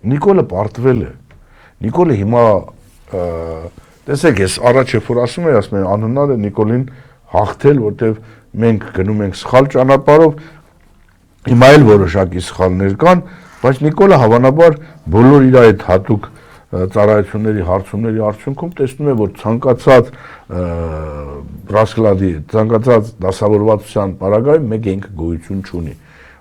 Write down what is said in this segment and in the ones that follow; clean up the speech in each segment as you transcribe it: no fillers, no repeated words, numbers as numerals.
Նիկոլը պարտվել է։ Նիկոլը հիմա տեսեք, ես առաջ երբ որ ասում եմ, անհնար է Նիկոլին հաղթել, որտեվ մենք գնում ենք սխալ ճանապարհով, հիմա էլ որոշակի սխալներ կան, բայց Նիկոլը հավանաբար բոլոր իր այդ հատուկ ծառայությունների հարցումների արդյունքում տեսնում է, որ ցանկացած ռասկլադի, ցանկացած դասավորվածության պարագայում մեկ ինքը գոյություն չունի։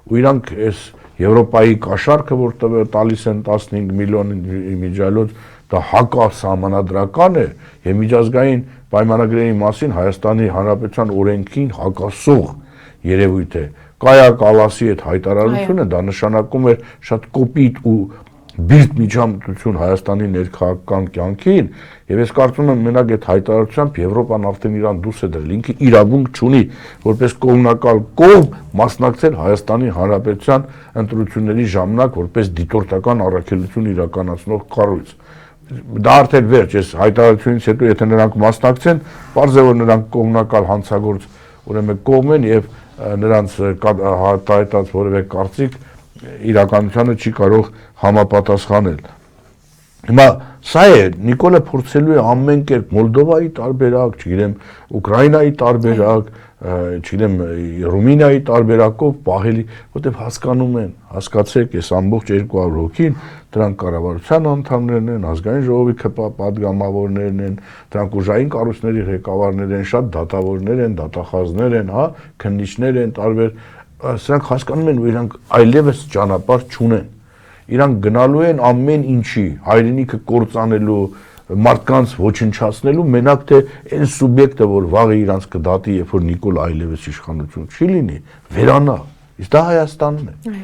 Ու իրանք այս Եվրոպայի կաշառքը, որ տալիս են 15 միլիոն իմիջիայլոց, դա հակասահմանադրական է եւ միջազգային պայմանագրերի մասին Հայաստանի Հանրապետության օրենքին հակասող երևույթ է։ Կայա Կալասի այդ հայտարարությունը դա նշանակում էր շատ կոպիտ ու բիրտ միջամտություն Հայաստանի ներքաղաքական կյանքին եւ ես կարծում եմ մենակ այդ հայտարարությամբ Եվրոպան արդեն իրան դուրս է դրել, ինքը իրավունք չունի որպես կողմնակալ կողմ մասնակցել Հայաստանի Հանրապետության ընտրությունների ժամանակ որպես դիտորդական առաքելություն իրականացնող կառույց։ Դա արդեն վերջ, այս հայտարարությունից հետո եթե նրանք մասնակցեն, պարզ է որ նրանք կողմնակալ հանցագործ ուրեմն կողմ են եւ նրանց հայտարարած որևէ կարծիք իրականությանը չի կարող համապատասխանել։ Հիմա սա է Նիկոլը փորձելու է ամեն կերպ Մոլդովայի տարբերակ, չգիտեմ, Ուկրաինայի տարբերակ, չգիտեմ, Ռումինիայի տարբերակով պահելի, որտեղ հասկանում են, հասկացեք, այս ամբողջ 200 հոգին դրանք կառավարության անդամներն են, ազգային ժողովի պատգամավորներն են, դրանք ուժային կառույցների ղեկավարներ են, շատ դատավորներ են, դատախազներ են, հա, քննիչներ են, տարբեր սրանք հասկանում են, որ իրանք այլևս ճանապարհ չունեն։ Իրանք գնալու են ամեն ինչի, հայրենիքը կործանելու, մարդկանց ոչնչացնելու, մենակ թե այն սուբյեկտը, որ վաղը իրանց կդատի, երբ որ Նիկոլ այլևս իշխանություն չի լինի, վերանա։ Իսկ դա Հայաստանն է։